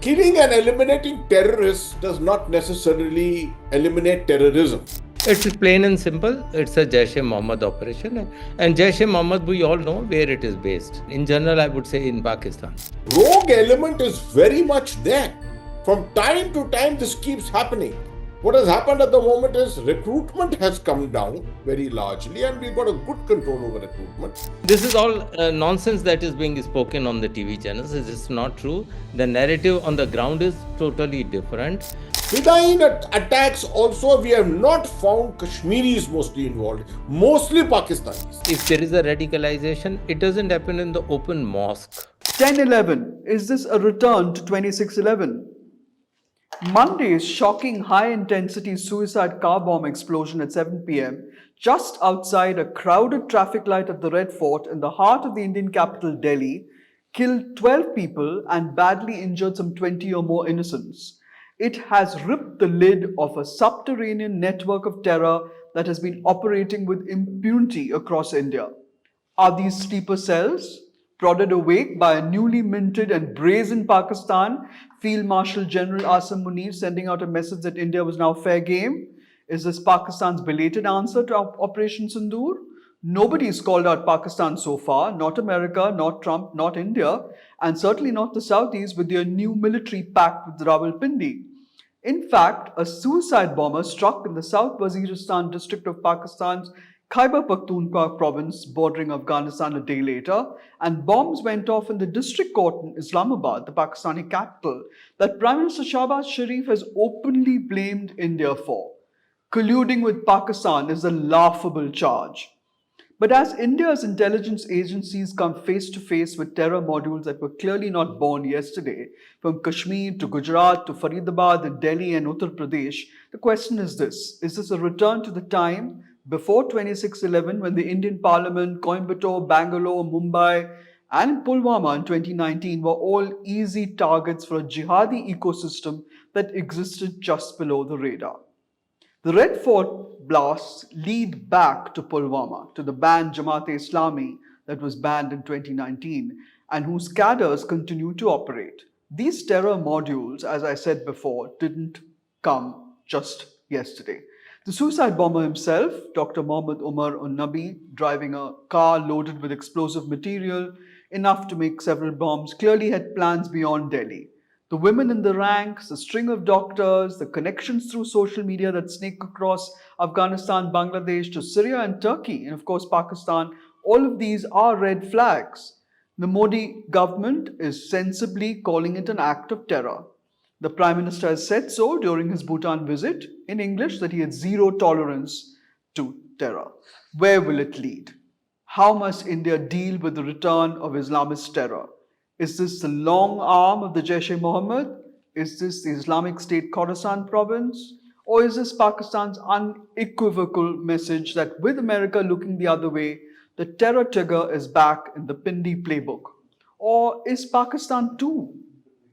killing and eliminating terrorists does not necessarily eliminate terrorism. It's plain and simple. It's a Jaish-e-Mohammed operation. And Jaish-e-Mohammed, we all know where it is based. In general, I would say in Pakistan. Rogue element is very much there. From time to time, this keeps happening. What has happened at the moment is recruitment has come down very largely, and we've got a good control over recruitment. This is all nonsense that is being spoken on the TV channels. It is not true. The narrative on the ground is totally different. Fidayeen attacks also, we have not found Kashmiris mostly involved, mostly Pakistanis. If there is a radicalization, it doesn't happen in the open mosque. 10/11. Is this a return to 26/11? Monday's shocking high-intensity suicide car bomb explosion at 7 p.m. just outside a crowded traffic light at the Red Fort in the heart of the Indian capital Delhi killed 12 people and badly injured some 20 or more innocents. It has ripped the lid of a subterranean network of terror that has been operating with impunity across India. Are these sleeper cells? Prodded awake by a newly minted and brazen Pakistan, Field Marshal General Asim Munir sending out a message that India was now fair game? Is this Pakistan's belated answer to Operation Sindoor? Nobody has called out Pakistan so far, not America, not Trump, not India, and certainly not the Saudis with their new military pact with Rawalpindi. In fact, a suicide bomber struck in the South Waziristan district of Pakistan's Khyber Pakhtunkhwa province bordering Afghanistan a day later, and bombs went off in the district court in Islamabad, the Pakistani capital, that Prime Minister Shahbaz Sharif has openly blamed India for. Colluding with Pakistan is a laughable charge. But as India's intelligence agencies come face to face with terror modules that were clearly not born yesterday, from Kashmir to Gujarat to Faridabad and Delhi and Uttar Pradesh, the question is this: is this a return to the time before 26/11 when the Indian Parliament, Coimbatore, Bangalore, Mumbai and Pulwama in 2019 were all easy targets for a jihadi ecosystem that existed just below the radar? The Red Fort blasts lead back to Pulwama, to the banned Jamaat-e-Islami that was banned in 2019 and whose cadres continue to operate. These terror modules, as I said before, didn't come just yesterday. The suicide bomber himself, Dr. Mohammed Umar Nabi, driving a car loaded with explosive material, enough to make several bombs, clearly had plans beyond Delhi. The women in the ranks, the string of doctors, the connections through social media that snake across Afghanistan, Bangladesh to Syria and Turkey, and of course Pakistan, all of these are red flags. The Modi government is sensibly calling it an act of terror. The Prime Minister has said so during his Bhutan visit, in English, that he had zero tolerance to terror. Where will it lead? How must India deal with the return of Islamist terror? Is this the long arm of the Jaish-e-Mohammed? Is this the Islamic State Khorasan province? Or is this Pakistan's unequivocal message that with America looking the other way, the terror trigger is back in the Pindi playbook? Or is Pakistan too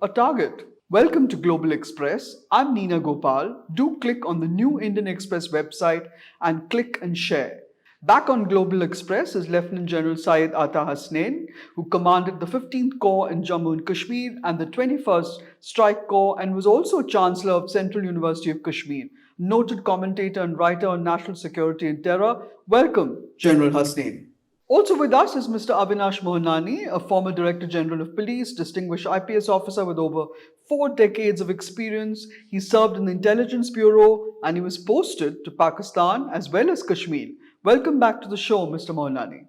a target? Welcome to Global Express. I'm Neena Gopal. Do click on the new Indian Express website and click and share. Back on Global Express is Lieutenant General Syed Ata Hasnain, who commanded the 15th Corps in Jammu and Kashmir and the 21st Strike Corps and was also Chancellor of Central University of Kashmir. Noted commentator and writer on national security and terror. Welcome, General Hasnain. Also with us is Mr. Avinash Mohananey, a former Director General of Police, distinguished IPS officer with over 4 decades of experience. He served in the Intelligence Bureau and he was posted to Pakistan as well as Kashmir. Welcome back to the show, Mr. Mohananey.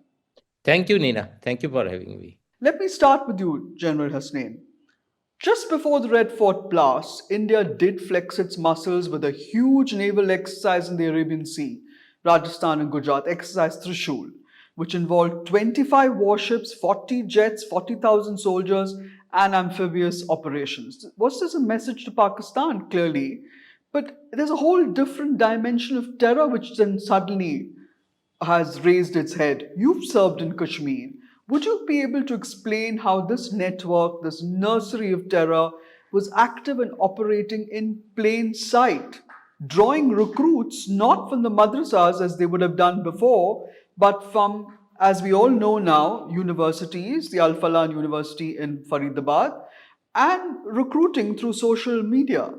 Thank you, Neena. Thank you for having me. Let me start with you, General Hasnain. Just before the Red Fort blast, India did flex its muscles with a huge naval exercise in the Arabian Sea, Rajasthan and Gujarat, exercise Trishul, which involved 25 warships, 40 jets, 40,000 soldiers, and amphibious operations. Was this a message to Pakistan? Clearly. But there's a whole different dimension of terror which then suddenly has raised its head. You've served in Kashmir. Would you be able to explain how this network, this nursery of terror, was active and operating in plain sight, drawing recruits not from the madrasas as they would have done before, but from, as we all know now, universities, the Al Falah University in Faridabad, and recruiting through social media.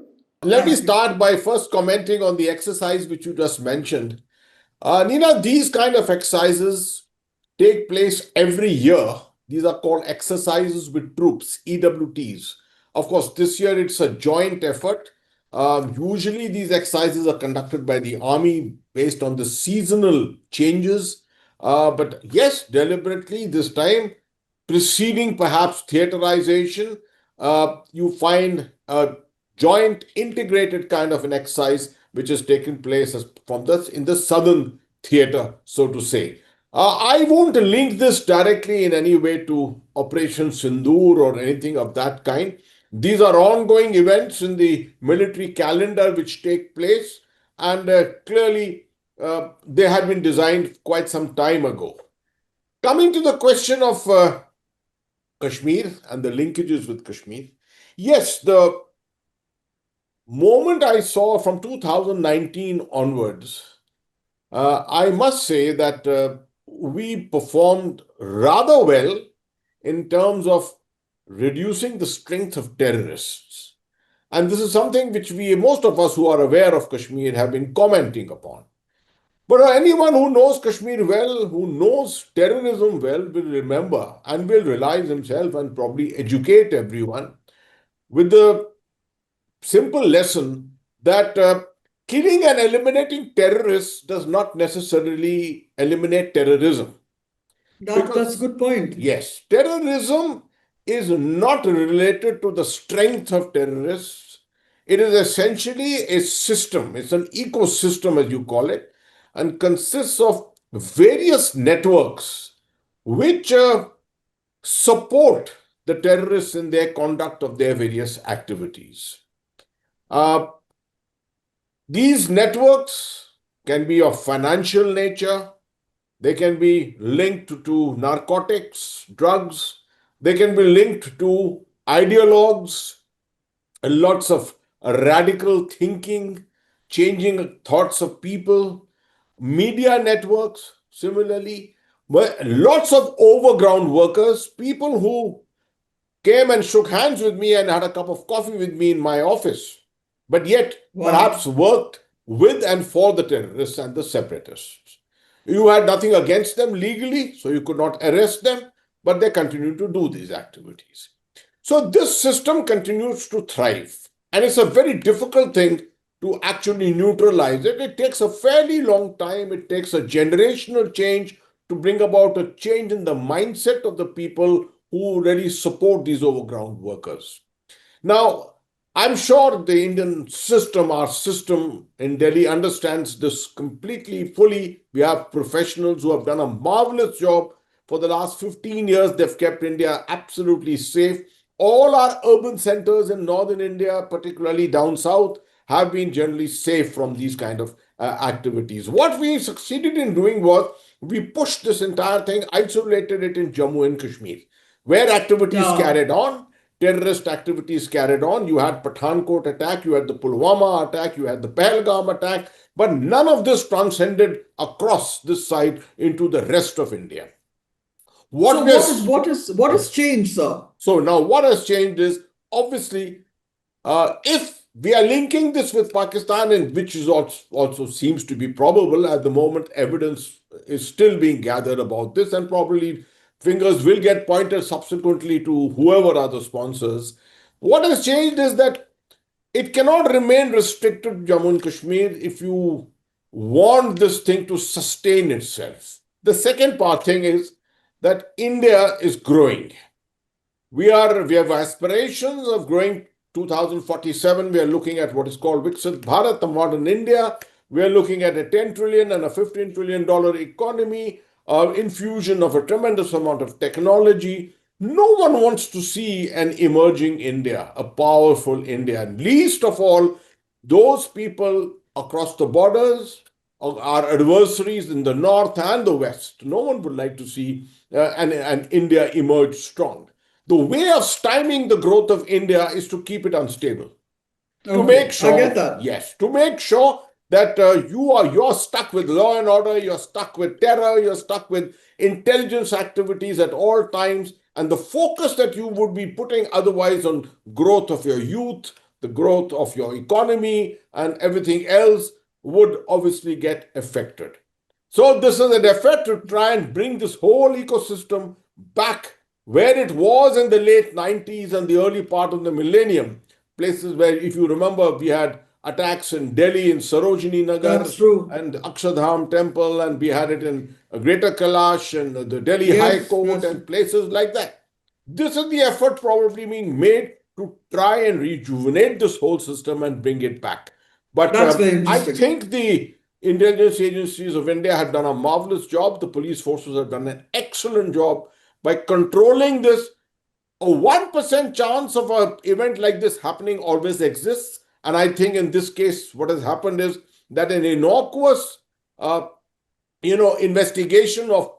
Let me start by first commenting on the exercise which you just mentioned. Neena, these kind of exercises take place every year. These are called exercises with troops, EWTs. Of course, this year it's a joint effort. Usually, these exercises are conducted by the army based on the seasonal changes. But yes, deliberately this time, preceding perhaps theaterization, you find a joint integrated kind of an exercise which has taken place from in the southern theater, so to say. I won't link this directly in any way to Operation Sindoor or anything of that kind. These are ongoing events in the military calendar which take place, and clearly they had been designed quite some time ago. Coming to the question of Kashmir and the linkages with Kashmir, yes, the moment I saw from 2019 onwards, I must say that we performed rather well in terms of reducing the strength of terrorists. And this is something which most of us who are aware of Kashmir, have been commenting upon. But anyone who knows Kashmir well, who knows terrorism well, will remember and will realize himself and probably educate everyone with the simple lesson that killing and eliminating terrorists does not necessarily eliminate terrorism. That's a good point. Yes, terrorism is not related to the strength of terrorists. It is essentially a system, it's an ecosystem, as you call it, and consists of various networks which support the terrorists in their conduct of their various activities. Uh, these networks can be of financial nature, they can be linked to narcotics, drugs, they can be linked to ideologues, lots of radical thinking, changing thoughts of people, media networks, similarly, lots of overground workers, people who came and shook hands with me and had a cup of coffee with me in my office, but yet perhaps worked with and for the terrorists and the separatists. You had nothing against them legally, so you could not arrest them, but they continued to do these activities. So this system continues to thrive, and it's a very difficult thing to actually neutralize it. It takes a fairly long time. It takes a generational change to bring about a change in the mindset of the people who really support these overground workers. Now, I'm sure the Indian system, our system in Delhi, understands this completely, fully. We have professionals who have done a marvelous job. For the last 15 years, they've kept India absolutely safe. All our urban centers in northern India, particularly down south, have been generally safe from these kind of activities. What we succeeded in doing was we pushed this entire thing, isolated it in Jammu and Kashmir, where activities carried on, terrorist activities carried on. You had Pathankot attack, you had the Pulwama attack, you had the Pahalgam attack, but none of this transcended across this side into the rest of India. What has changed, sir? So now what has changed is, obviously, if we are linking this with Pakistan, and which is also seems to be probable at the moment, evidence is still being gathered about this, and probably fingers will get pointed subsequently to whoever are the sponsors. What has changed is that it cannot remain restricted to Jammu and Kashmir if you want this thing to sustain itself. The second part thing is that India is growing. We have aspirations of growing. 2047, we are looking at what is called Viksit Bharat, the modern India. We are looking at a $10 trillion and a $15 trillion economy, infusion of a tremendous amount of technology. No one wants to see an emerging India, a powerful India. And least of all, those people across the borders, our adversaries in the north and the west. No one would like to see an India emerge strong. The way of stymieing the growth of India is to keep it unstable. To make sure, I get that. Yes, to make sure that you're stuck with law and order, you're stuck with terror, you're stuck with intelligence activities at all times. and the focus that you would be putting otherwise on growth of your youth, the growth of your economy, and everything else would obviously get affected. So, this is an effort to try and bring this whole ecosystem back where it was in the late 90s and the early part of the millennium. Places where, if you remember, we had attacks in Delhi, in Sarojini Nagar, That's true. and Akshardham Temple, and we had it in Greater Kailash and the Delhi High Yes, Court yes. and places like that. This is the effort probably being made to try and rejuvenate this whole system and bring it back. But That's very I interesting. think the intelligence agencies of India have done a marvelous job. The police forces have done an excellent job by controlling this. A 1% chance of an event like this happening always exists. And I think in this case, what has happened is that an innocuous, uh, investigation of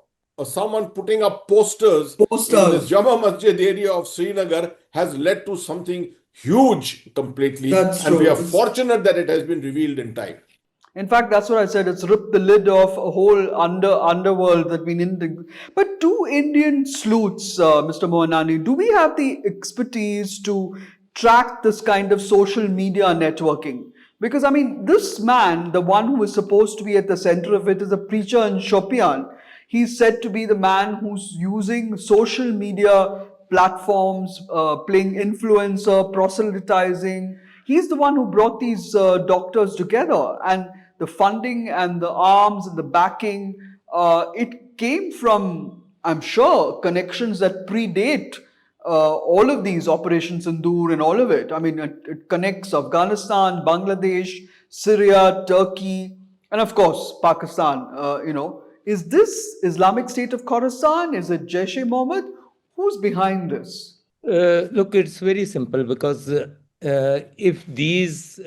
someone putting up posters in this Posters. Jama Masjid area of Srinagar has led to something huge completely. That's And we are true. fortunate that it has been revealed in time. In fact, that's what I said. It's ripped the lid off a whole underworld that we didn't. But do Indian sleuths, Mr. Mohanani, do we have the expertise to track this kind of social media networking? Because I mean, this man, the one who is supposed to be at the center of it, is a preacher in Shopian. He's said to be the man who's using social media platforms, playing influencer, proselytizing. He's the one who brought these doctors together, and the funding and the arms and the backing, it came from, I'm sure, connections that predate all of these operations Sindoor and all of it. I mean, it connects Afghanistan, Bangladesh, Syria, Turkey, and of course Pakistan. Is this Islamic State of Khorasan? Is it Jaish-e-Mohammed? Who's behind this? Look, it's very simple because if these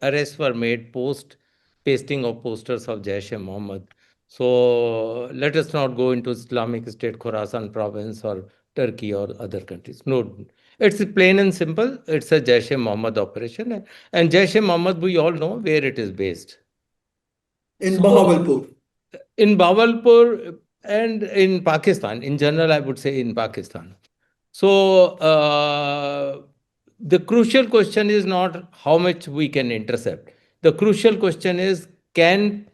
arrests were made post pasting of posters of Jaish-e-Mohammed, so let us not go into Islamic State, Khorasan province, or Turkey or other countries. No, it's plain and simple. It's a Jaish-e-Mohammed operation, and Jaish-e-Mohammed, we all know where it is based. In So Bahawalpur. in Bawalpur and in Pakistan, in general, I would say in Pakistan. So the crucial question is not how much we can intercept. The crucial question is, Pakistan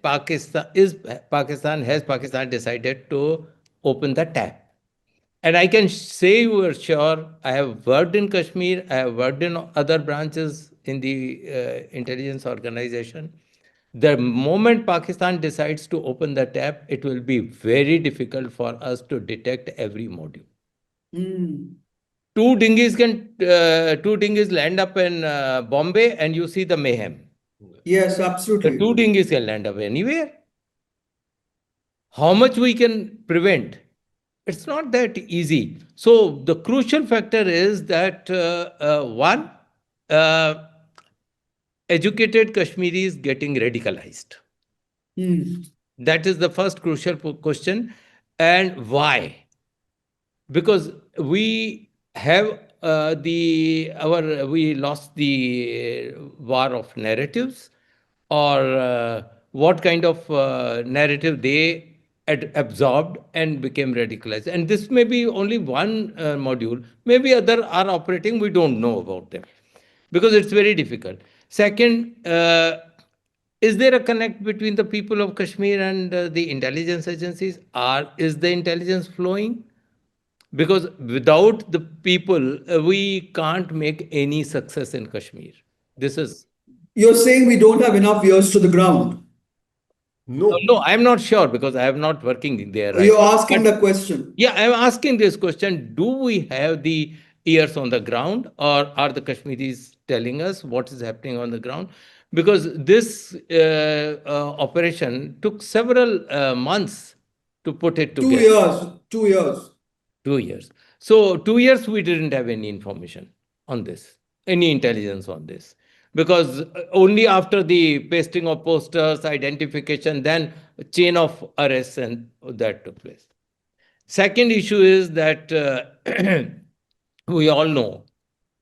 has Pakistan decided to open the tap? And I can say you are sure, I have worked in Kashmir, I have worked in other branches in the intelligence organization. The moment Pakistan decides to open the tap, it will be very difficult for us to detect every module. Two dinghies land up in Bombay, and you see the mayhem. Yes, The absolutely. two dinghies can land up anywhere. How much we can prevent? It's not that easy. So the crucial factor is that one, uh, educated Kashmiris getting radicalized. That is the first crucial question. And why? Because we have we lost the war of narratives, or what kind of narrative they absorbed and became radicalized. And this may be only one module, maybe other are operating, we don't know about them because it's very difficult. Second, is there a connect between the people of Kashmir and the intelligence agencies? Is the intelligence flowing? Because without the people, we can't make any success in Kashmir. This is You're saying we don't have enough ears to the ground. No. no, I'm not sure because I am not working there right You're now. asking But the question. yeah, I'm asking this question: do we have the ears on the ground, or are the Kashmiris telling us what is happening on the ground? Because this operation took several months to put it Two together. years. 2 years. 2 years. So 2 years we didn't have any information on this, any intelligence on this, because only after the pasting of posters, identification, then chain of arrests, and that took place. Second issue is that we all know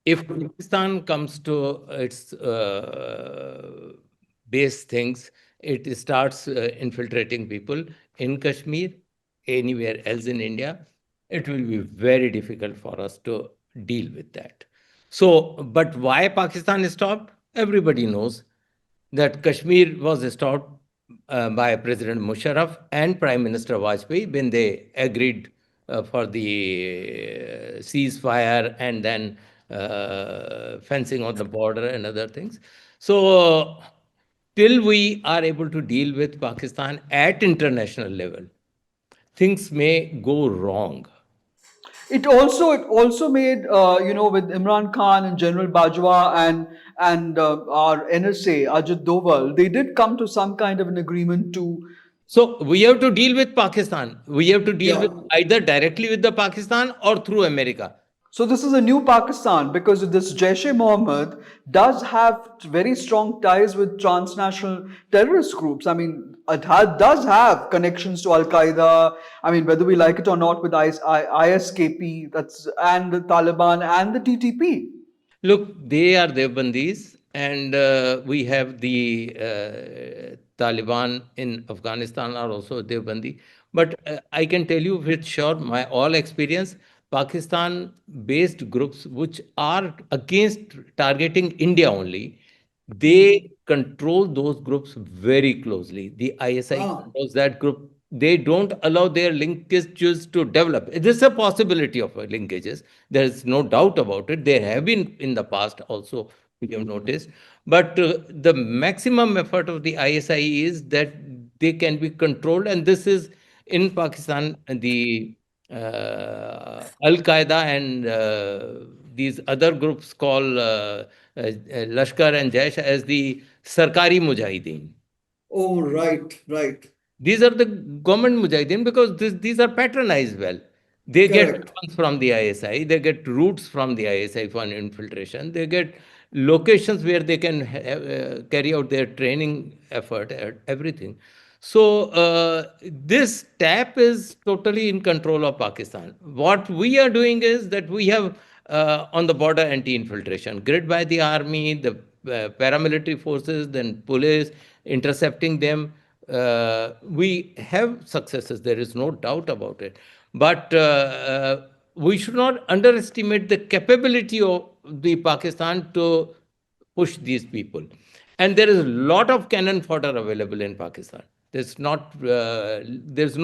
if Pakistan comes to its base things, it starts infiltrating people in Kashmir, anywhere else in India. it will be very difficult for us to deal with that. So, but why Pakistan stopped? Everybody knows that Kashmir was stopped by President Musharraf and Prime Minister Vajpayee when they agreed for the ceasefire and then fencing on the border and other things. So, till we are able to deal with Pakistan at international level, things may go wrong. It also made with Imran Khan and General Bajwa and our NSA Ajit Doval, they did come to some kind of an agreement to. So we have to deal with Pakistan. We have to deal with Yeah. either directly with the Pakistan or through America. So this is a new Pakistan because this Jaish-e-Mohammed does have very strong ties with transnational terrorist groups. I mean, does have connections to Al Qaeda. I mean, whether we like it or not, with ISKP, that's and the Taliban and the TTP. Look, they are Devbandis, and we have the Taliban in Afghanistan are also Devbandi. But I can tell you with sure, my all experience, Pakistan-based groups which are against targeting India only, they control those groups very closely. The ISI controls that group. They don't allow their linkages to develop. It is a possibility of linkages. There is no doubt about it. There have been in the past also, we have noticed. But the maximum effort of the ISI is that they can be controlled. And this is in Pakistan, the Al Qaeda and these other groups called Lashkar and Jaish as the Sarkari Mujahideen. Oh, right, right. These are the government mujahideen because these are patronized well. They get Correct. funds from the ISI, they get routes from the ISI for infiltration, they get locations where they can carry out their training effort, everything. So this tap is totally in control of Pakistan. What we are doing is that we have on the border anti-infiltration, grid by the army, the paramilitary forces, then police, intercepting them. We have successes, there is no doubt about it. But we should not underestimate the capability of the Pakistan to push these people. And there is a lot of cannon fodder available in Pakistan. There's no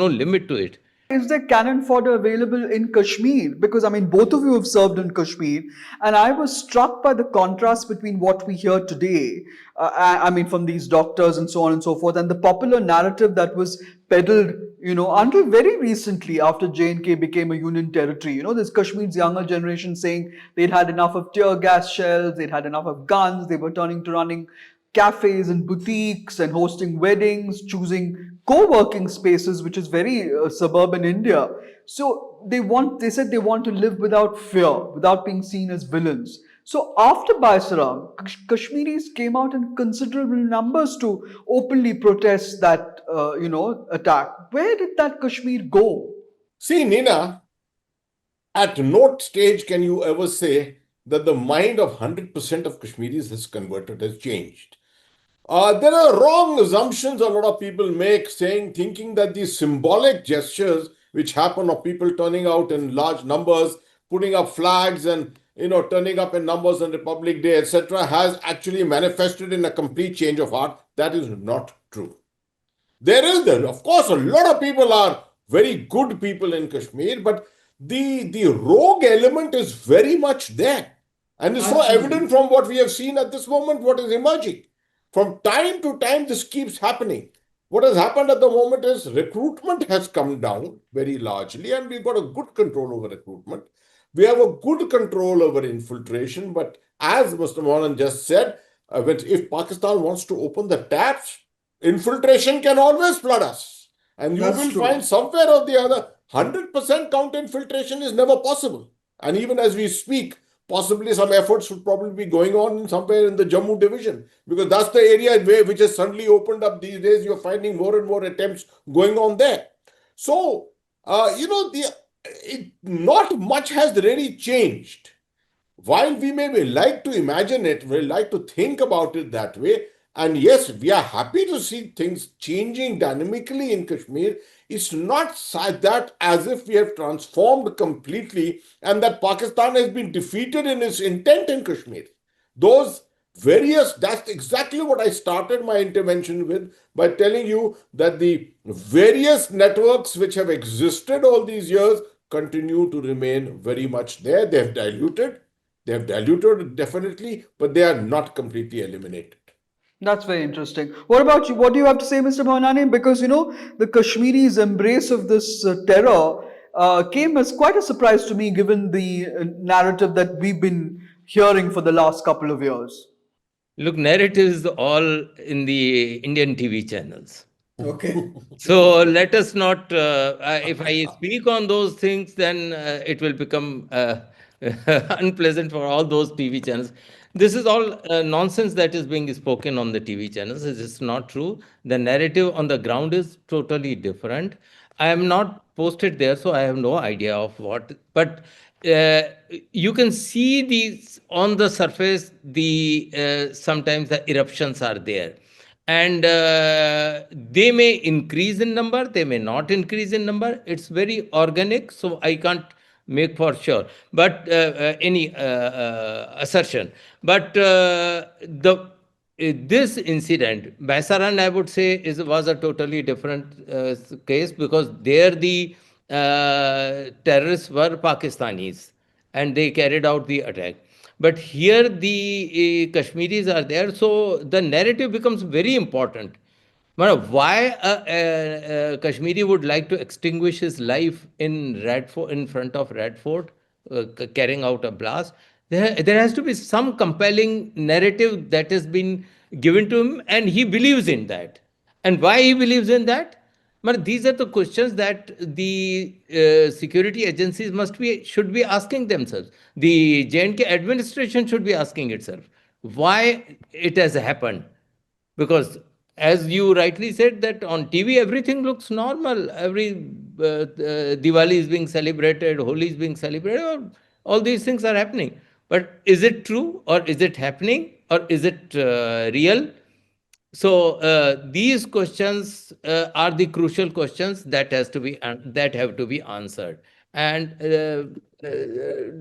limit to it. Is there cannon fodder available in Kashmir? Because I mean, both of you have served in Kashmir, and I was struck by the contrast between what we hear today. I mean, from these doctors and so on and so forth, and the popular narrative that was peddled, until very recently after J&K became a union territory. There's Kashmir's younger generation saying they'd had enough of tear gas shells, they'd had enough of guns, they were turning to running cafes and boutiques and hosting weddings, choosing co-working spaces, which is very suburban India. So they said they want to live without fear, without being seen as villains. So after Baisaram, Kashmiris came out in considerable numbers to openly protest that, attack. Where did that Kashmir go? See, Neena, at no stage can you ever say that the mind of 100% of Kashmiris has converted, has changed. There are wrong assumptions a lot of people make, thinking that these symbolic gestures which happen of people turning out in large numbers, putting up flags and turning up in numbers on Republic Day, etc., has actually manifested in a complete change of heart. That is not true. Of course, a lot of people are very good people in Kashmir, but the rogue element is very much there. And it's so evident from what we have seen at this moment, what is emerging. From time to time, this keeps happening. What has happened at the moment is recruitment has come down very largely, and we've got a good control over recruitment. We have a good control over infiltration, but as Mr. Mohan just said, if Pakistan wants to open the taps, infiltration can always flood us. And you will find somewhere or the other, 100% counter infiltration is never possible. And even as we speak, possibly some efforts would probably be going on somewhere in the Jammu division, because that's the area which has suddenly opened up these days. You're finding more and more attempts going on there. So, not much has really changed. While we may like to imagine it, we like to think about it that way, And yes, we are happy to see things changing dynamically in Kashmir. It's not that as if we have transformed completely and that Pakistan has been defeated in its intent in Kashmir. Those that's exactly what I started my intervention with by telling you that the various networks which have existed all these years continue to remain very much there. They have diluted definitely, but they are not completely eliminated. That's very interesting. What about you? What do you have to say, Mr. Mohanani? Because the Kashmiris' embrace of this terror came as quite a surprise to me, given the narrative that we've been hearing for the last couple of years. Look, narratives all in the Indian TV channels. Okay. So let us not, if I speak on those things, then it will become unpleasant for all those TV channels. This is all nonsense that is being spoken on the TV channels. It is not true. The narrative on the ground is totally different. I am not posted there, so I have no idea of what. But uh, you can see these on the surface. The sometimes the eruptions are there, and they may increase in number, they may not increase in number. It's very organic, so I can't make for sure but any assertion. But the this incident Baisaran, I would say, was a totally different case, because there the terrorists were Pakistanis and they carried out the attack. But here the Kashmiris are there, so the narrative becomes very important. Why a Kashmiri would like to extinguish his life in Red Fort, in front of Red Fort, carrying out a blast? There has to be some compelling narrative that has been given to him, and he believes in that. And why he believes in that? But these are the questions that the security agencies should be asking themselves. The J&K administration should be asking itself why it has happened. Because as you rightly said, that on TV everything looks normal. Every Diwali is being celebrated, Holi is being celebrated, all these things are happening. But is it true, or is it happening, or is it real? So these questions are the crucial questions that have to be answered, and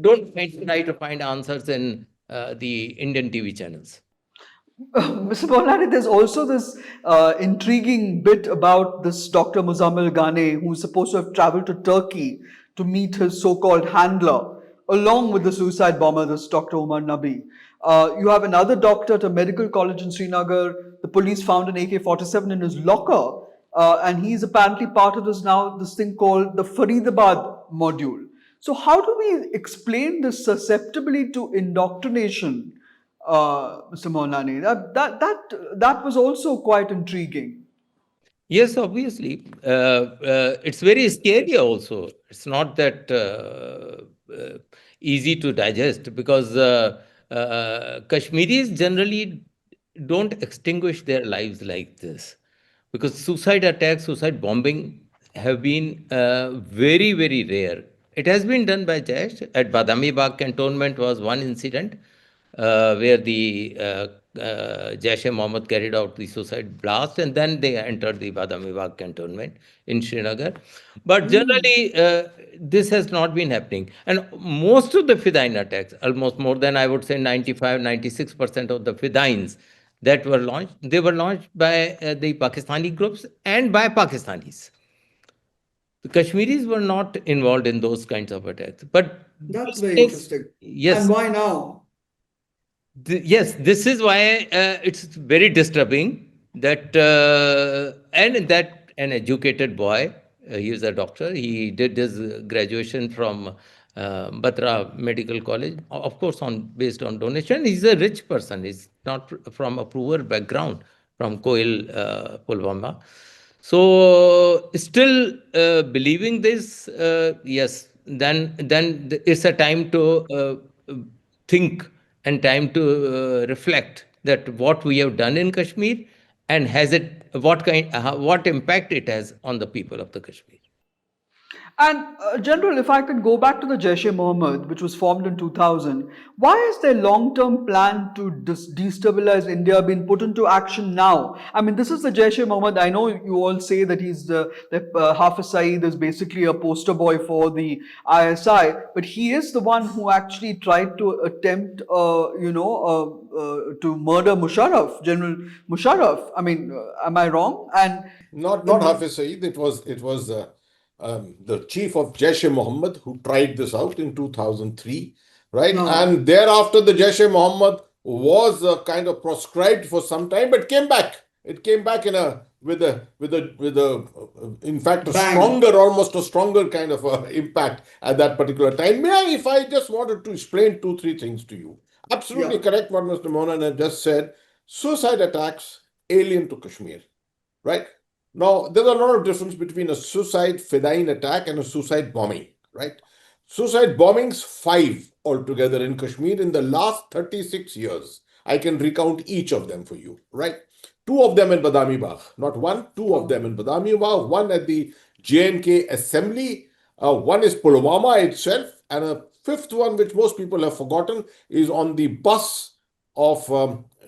don't try to find answers in the Indian TV channels. Mr. Bolnani, there's also this intriguing bit about this Dr. Muzammil Ghane, who's supposed to have traveled to Turkey to meet his so-called handler, along with the suicide bomber, this Dr. Umar Nabi. You have another doctor at a medical college in Srinagar. The police found an AK-47 in his locker, and he's apparently part of this thing called the Faridabad module. So, how do we explain this susceptibility to indoctrination? Mr. Mohanani. That was also quite intriguing. Yes, obviously. It's very scary also. It's not that easy to digest, because Kashmiris generally don't extinguish their lives like this. Because suicide attacks, suicide bombing have been very, very rare. It has been done by Jaish. At Badami Bagh cantonment was one incident where the Jaish-e-Mohammed carried out the suicide blast, and then they entered the Badami Bagh cantonment in Srinagar. But generally, this has not been happening. And most of the Fidain attacks, almost more than, I would say, 95, 96% of the Fidains that were launched, they were launched by the Pakistani groups and by Pakistanis. The Kashmiris were not involved in those kinds of attacks. But That's those very things, interesting. And yes, why now? Yes, this is why it's very disturbing that and that an educated boy, he is a doctor. He did his graduation from Batra Medical College, of course, on based on donation. He's a rich person. He's not from a poor background, from Koil, Pulwama. So still believing this, yes, then it's a time to think, and time to reflect that what we have done in Kashmir, and has it what impact it has on the people of the Kashmir. And General, if I could go back to the Jaish-e-Mohammed, which was formed in 2000, why has their long-term plan to destabilize India been put into action now? I mean, this is the Jaish-e-Mohammed. I know you all say that he's Hafiz Saeed is basically a poster boy for the ISI, but he is the one who actually tried to attempt, to murder Musharraf, General Musharraf. I mean, am I wrong? And Not Hafiz Saeed. It was the chief of Jaish-e-Mohammed who tried this out in 2003, right? no. And thereafter, the Jaish-e-Mohammed was kind of proscribed for some time, but came back. It came back in a in fact, Bang. almost a stronger kind of impact at that particular time. If I just wanted to explain two, three things to you. Yeah. Absolutely correct what Mr. Mohan had just said. Suicide attacks alien to Kashmir, right? Now, there's a lot of difference between a suicide fedayeen attack and a suicide bombing, right? Suicide bombings, 5 altogether in Kashmir in the last 36 years. I can recount each of them for you, right? 2 of them in Badami Bagh, not one, 2 of them in Badami Bagh, one at the J&K Assembly, one is Pulwama itself, and a fifth one, which most people have forgotten, is on the bus of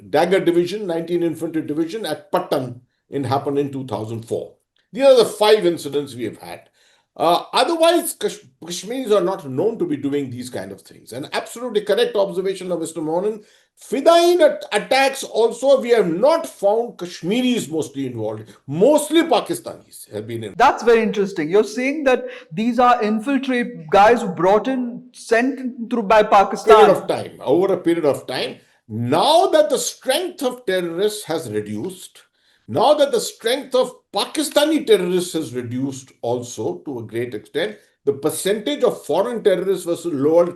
Dagger Division, 19 Infantry Division at Patan happened in 2004. These are the 5 incidents we have had. Otherwise, Kashmiris are not known to be doing these kind of things. And absolutely correct observation of Mr. Mohan. Fedayeen attacks also, we have not found Kashmiris mostly involved. Mostly Pakistanis have been involved. That's very interesting. You're saying that these are infiltrate guys who brought in, sent through by Period of Pakistan. time, over a period of time. Now that the strength of terrorists has reduced, now that the strength of Pakistani terrorists has reduced also to a great extent, the percentage of foreign terrorists versus local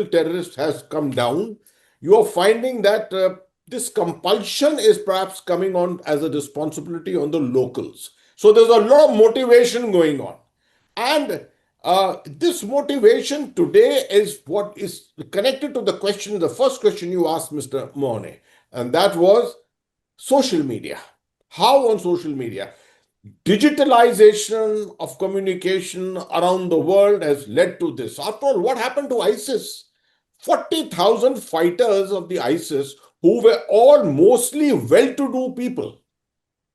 terrorists has come down. You are finding that this compulsion is perhaps coming on as a responsibility on the locals. So there's a lot of motivation going on. And this motivation today is what is connected to the question, the first question you asked, Mr. Mohaney, and that was social media. How on social media? Digitalization of communication around the world has led to this. After all, what happened to ISIS? 40,000 fighters of the ISIS, who were all mostly well to do people,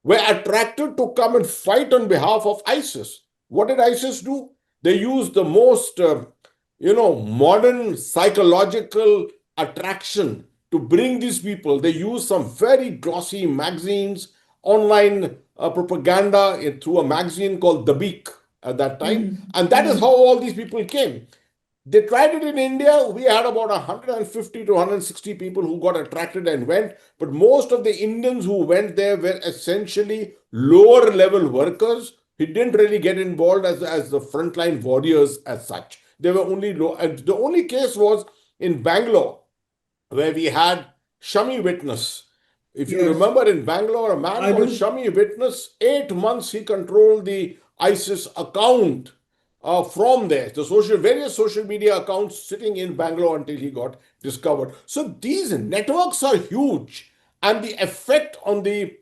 were attracted to come and fight on behalf of ISIS. What did ISIS do? They used the most, modern psychological attraction to bring these people. They used some very glossy magazines, online propaganda through a magazine called The Beak at that time. And that is how all these people came. They tried it in India. We had about 150 to 160 people who got attracted and went. But most of the Indians who went there were essentially lower level workers. He didn't really get involved as the frontline warriors as such. They were only low. And the only case was in Bangalore, where we had Shami Witness. If you Yes, remember, in Bangalore, a man I called do. Shami Witness, 8 months he controlled the ISIS account from there. The various social media accounts sitting in Bangalore until he got discovered. So these networks are huge, and the effect on the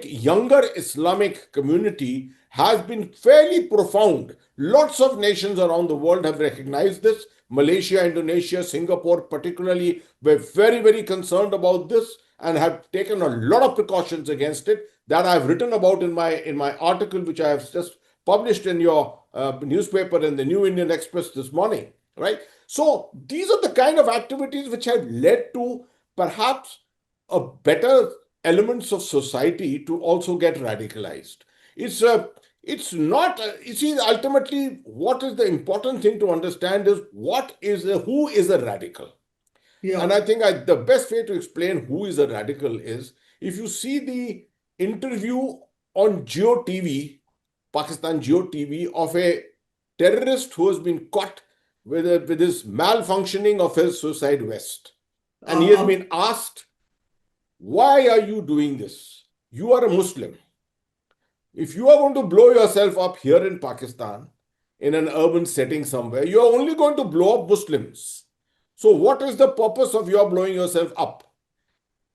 younger Islamic community has been fairly profound. Lots of nations around the world have recognized this. Malaysia, Indonesia, Singapore, particularly, were very, very concerned about this and have taken a lot of precautions against it. That I've written about in my article, which I have just published in your newspaper in the New Indian Express this morning. Right. So these are the kind of activities which have led to perhaps a better elements of society to also get radicalized. It's not. You see, ultimately, what is the important thing to understand is who is a radical. And Yeah. I think the best way to explain who is a radical is if you see the interview on Geo TV, Pakistan Geo TV, of a terrorist who has been caught with his malfunctioning of his suicide vest. And he has Uh-huh. been asked, why are you doing this? You are a Muslim. If you are going to blow yourself up here in Pakistan, in an urban setting somewhere, you are only going to blow up Muslims. So, what is the purpose of your blowing yourself up?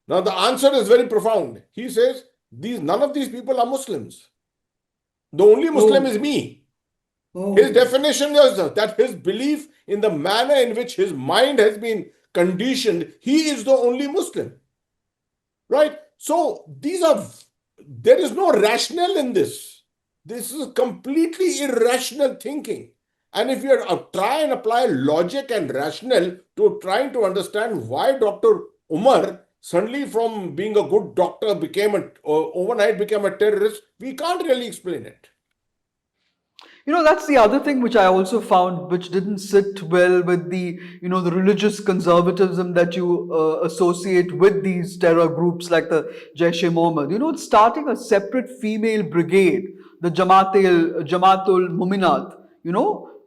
Now, the answer is very profound. He says, none of these people are Muslims. The only Muslim Oh, is me. His Oh. definition is that his belief in the manner in which his mind has been conditioned, he is the only Muslim. Right? So there is no rational in this. This is completely irrational thinking. And if you try and apply logic and rational to trying to understand why Dr. Umar suddenly from being a good doctor overnight became a terrorist, we can't really explain it. That's the other thing which I also found, which didn't sit well with the religious conservatism that you associate with these terror groups like the Jaish-e-Mohammed. It's starting a separate female brigade, the Jamaatul Muminat.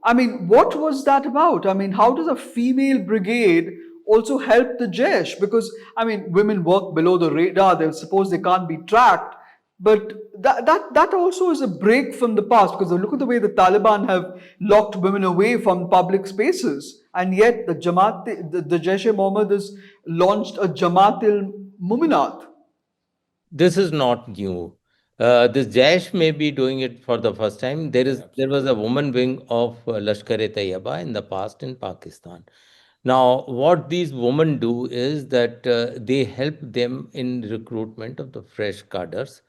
I mean, what was that about? I mean, how does a female brigade also help the Jaish? Because, I mean, women work below the radar. They suppose they can't be tracked. But that also is a break from the past, because look at the way the Taliban have locked women away from public spaces, and yet the Jaish-e-Mohammed has launched a Jamaat-il-Muminat. This is not new. This Jaish may be doing it for the first time. There was a woman wing of Lashkar-e-Taiba in the past in Pakistan. Now, what these women do is that they help them in recruitment of the fresh cadres,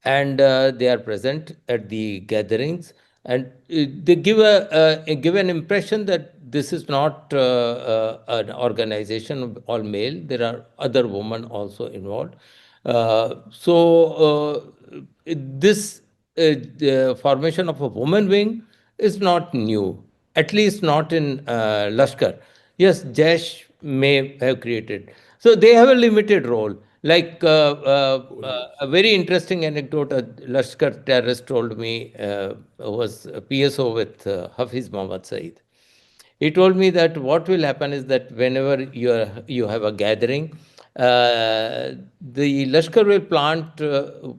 and they are present at the gatherings, and they give an impression that this is not an organization of all male. There are other women also involved. This the formation of a woman wing is not new, at least not in Lashkar. Yes, Jaish may have created. So they have a limited role. Like a very interesting anecdote a Lashkar terrorist told me was a PSO with Hafiz Muhammad Saeed. He told me that what will happen is that whenever you have a gathering, the Lashkar will plant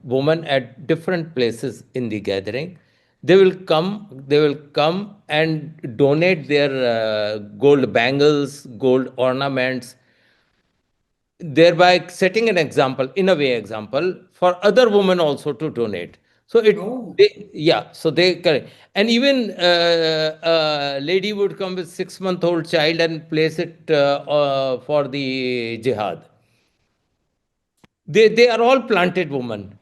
women at different places in the gathering. They will come and donate their gold bangles, gold ornaments, thereby setting an example, in a way example, for other women also to donate. So yeah, so they correct. And even a lady would come with 6-month-old child and place it for the jihad. They are all planted women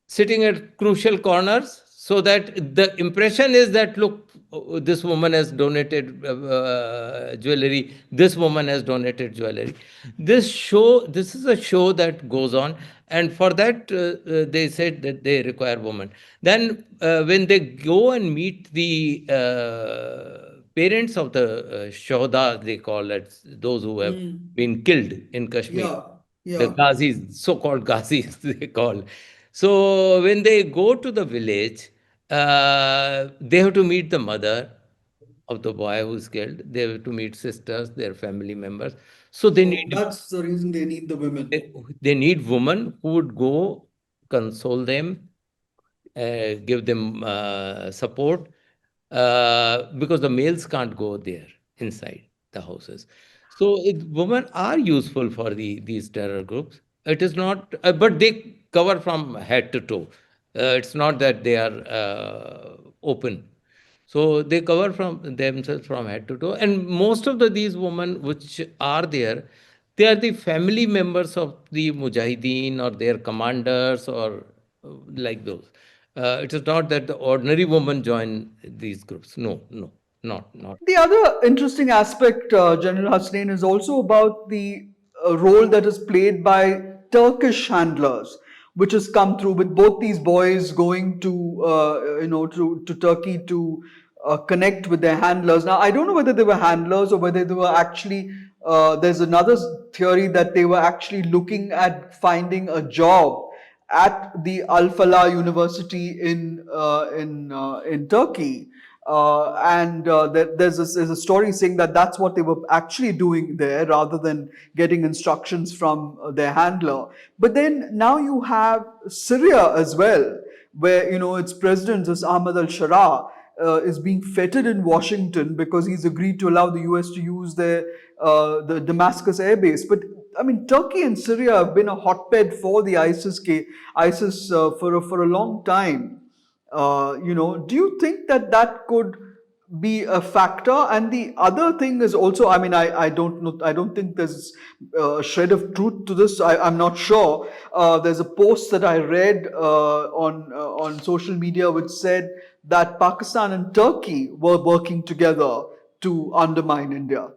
sitting at crucial corners, so that the impression is that, look, this woman has donated jewelry, this woman has donated jewelry. This is a show that goes on, and for that they said that they require women. Then when they go and meet the parents of the shohada, they call it, those who have been killed in Kashmir, the Ghazis, so-called Ghazis, they call. So when they go to the village, they have to meet the mother of the boy who's killed. They have to meet sisters, their family members. So That's the reason they need the women. they need women who would go console them, give them support, because the males can't go there inside the houses. So women are useful for these terror groups. It is not, but they cover from head to toe. It's not that they are open. So they cover from themselves from head to toe. And most of these women which are there, they are the family members of the Mujahideen or their commanders or like those. It is not that the ordinary woman join these groups. No, no, not. The other interesting aspect, General Hasnain, is also about the role that is played by Turkish handlers, which has come through with both these boys going to Turkey to connect with their handlers. Now, I don't know whether they were handlers or whether they were actually. There's another theory that they were actually looking at finding a job at the Al Falah University in Turkey. There's a story saying that that's what they were actually doing there rather than getting instructions from their handler. But then now you have Syria as well, where its president is Ahmad al-Sharaa, is being feted in Washington because he's agreed to allow the US to use the Damascus airbase. But I mean, Turkey and Syria have been a hotbed for the ISIS for a long time. Do you think that that could be a factor? And the other thing is also, I mean, I don't know, I don't think there's a shred of truth to this. I'm not sure. There's a post that I read on social media which said that Pakistan and Turkey were working together to undermine India.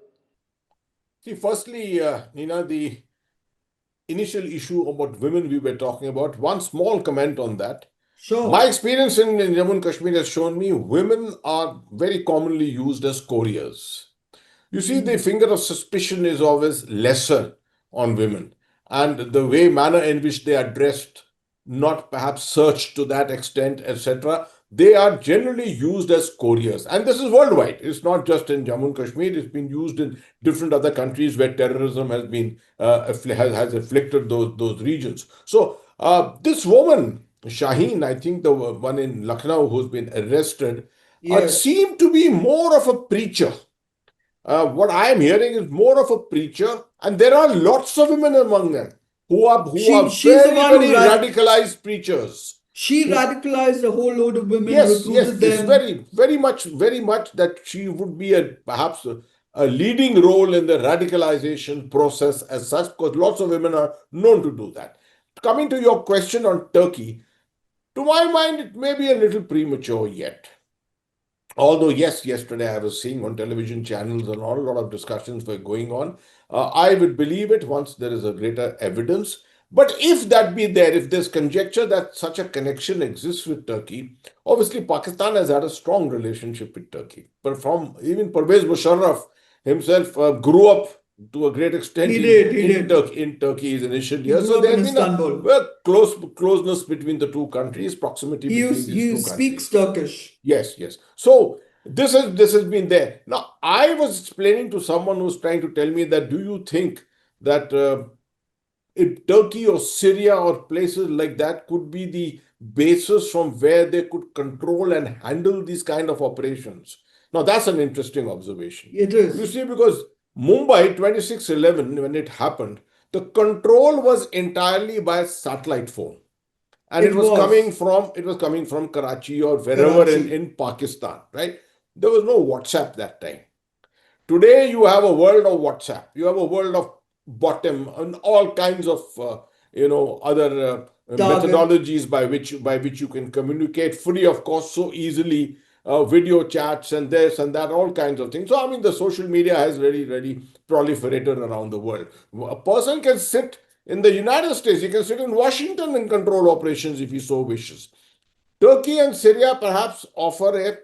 See, firstly, Nina, the initial issue about women we were talking about, one small comment on that. My Sure. experience in Jammu and Kashmir has shown me women are very commonly used as couriers. You see, the finger of suspicion is always lesser on women, and the way manner in which they are dressed, not perhaps searched to that extent, etc. They are generally used as couriers, and this is worldwide. It's not just in Jammu and Kashmir. It's been used in different other countries where terrorism has been has afflicted those regions. So this woman, Shaheen, I think the one in Lucknow who's been arrested, Yes. seemed to be more of a preacher. What I am hearing is more of a preacher, and there are lots of women among them who are She's the very one very radicalized preachers. she Who, radicalized a whole load of women, yes, yes, recruited this them. very much that she would be a perhaps a leading role in the radicalization process as such, because lots of women are known to do that. Coming to your question on Turkey, to my mind, it may be a little premature yet. Although, yes, yesterday I was seeing on television channels and all, a lot of discussions were going on. I would believe it once there is a greater evidence. But if that be there, if there's conjecture that such a connection exists with Turkey, obviously Pakistan has had a strong relationship with Turkey. But from even Pervez Musharraf himself grew up to a great extent He did, he did. In Turkey's initial He years. grew So up there in has been a Istanbul. well, closeness between the two countries, proximity between these He two speaks countries. Turkish. Yes, yes. So this has been there. Now, I was explaining to someone who was trying to tell me that do you think that if Turkey or Syria or places like that could be the basis from where they could control and handle these kind of operations? Now, that's an interesting observation. It You is. see, because Mumbai 26/11, when it happened, the control was entirely by satellite phone, and It was. it was coming from Karachi or wherever Karachi. in Pakistan, right? There was no WhatsApp that time. Today, you have a world of WhatsApp. You have a world of bottom and all kinds of other Target. methodologies by which you can communicate free of cost so easily. Video chats and this and that, all kinds of things. So I mean, the social media has really proliferated around the world. A person can sit in the United States. He can sit in Washington and control operations if he so wishes. Turkey and Syria perhaps offer a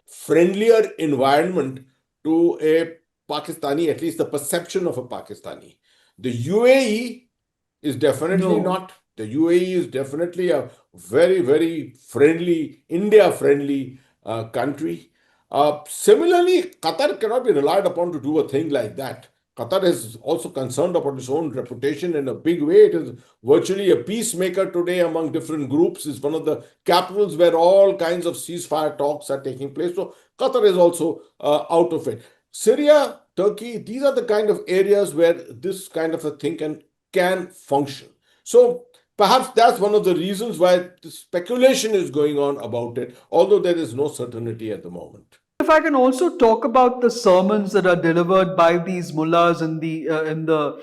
friendlier environment to a Pakistani, at least the perception of a Pakistani. The UAE is definitely No. not. The UAE is definitely a very friendly, India friendly country. Similarly, Qatar cannot be relied upon to do a thing like that. Qatar is also concerned about its own reputation in a big way. It is virtually a peacemaker today among different groups. It's one of the capitals where all kinds of ceasefire talks are taking place. So Qatar is also out of it. Syria, Turkey, these are the kind of areas where this kind of a thing can function. So perhaps that's one of the reasons why the speculation is going on about it, although there is no certainty at the moment. If I can also talk about the sermons that are delivered by these mullahs in the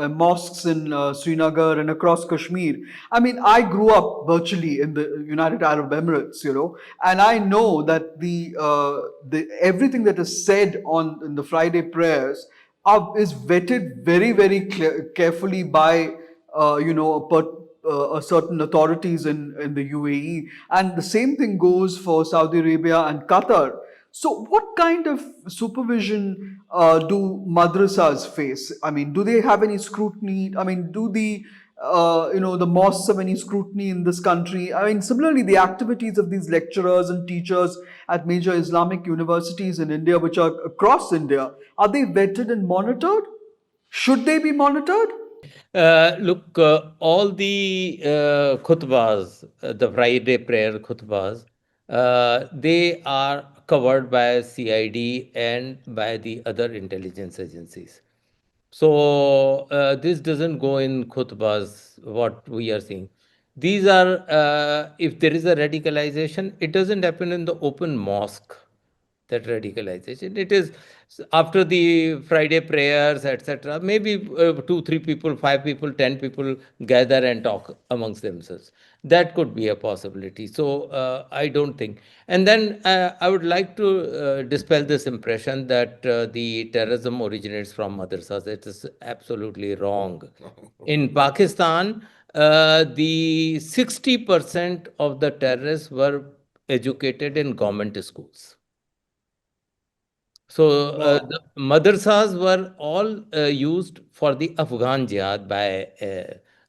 mosques in Srinagar and across Kashmir. I mean, I grew up virtually in the United Arab Emirates, and I know that the everything that is said on in the Friday prayers is vetted very carefully by certain authorities in the UAE, and the same thing goes for Saudi Arabia and Qatar. So, what kind of supervision do madrasas face? I mean, do they have any scrutiny? I mean, do the mosques have any scrutiny in this country? I mean, similarly, the activities of these lecturers and teachers at major Islamic universities in India, which are across India, are they vetted and monitored? Should they be monitored? Look, all the khutbas, the Friday prayer khutbas, they are covered by CID and by the other intelligence agencies. So this doesn't go in khutbas, what we are seeing. These are, if there is a radicalization, it doesn't happen in the open mosque, that radicalization. It is after the Friday prayers, etc. Maybe two, three people, five people, 10 people gather and talk amongst themselves. That could be a possibility. So I don't think. And then I would like to dispel this impression that the terrorism originates from madrasas. It is absolutely wrong. In Pakistan, the 60% of the terrorists were educated in government schools. So Wow. the madrasas were all used for the Afghan jihad by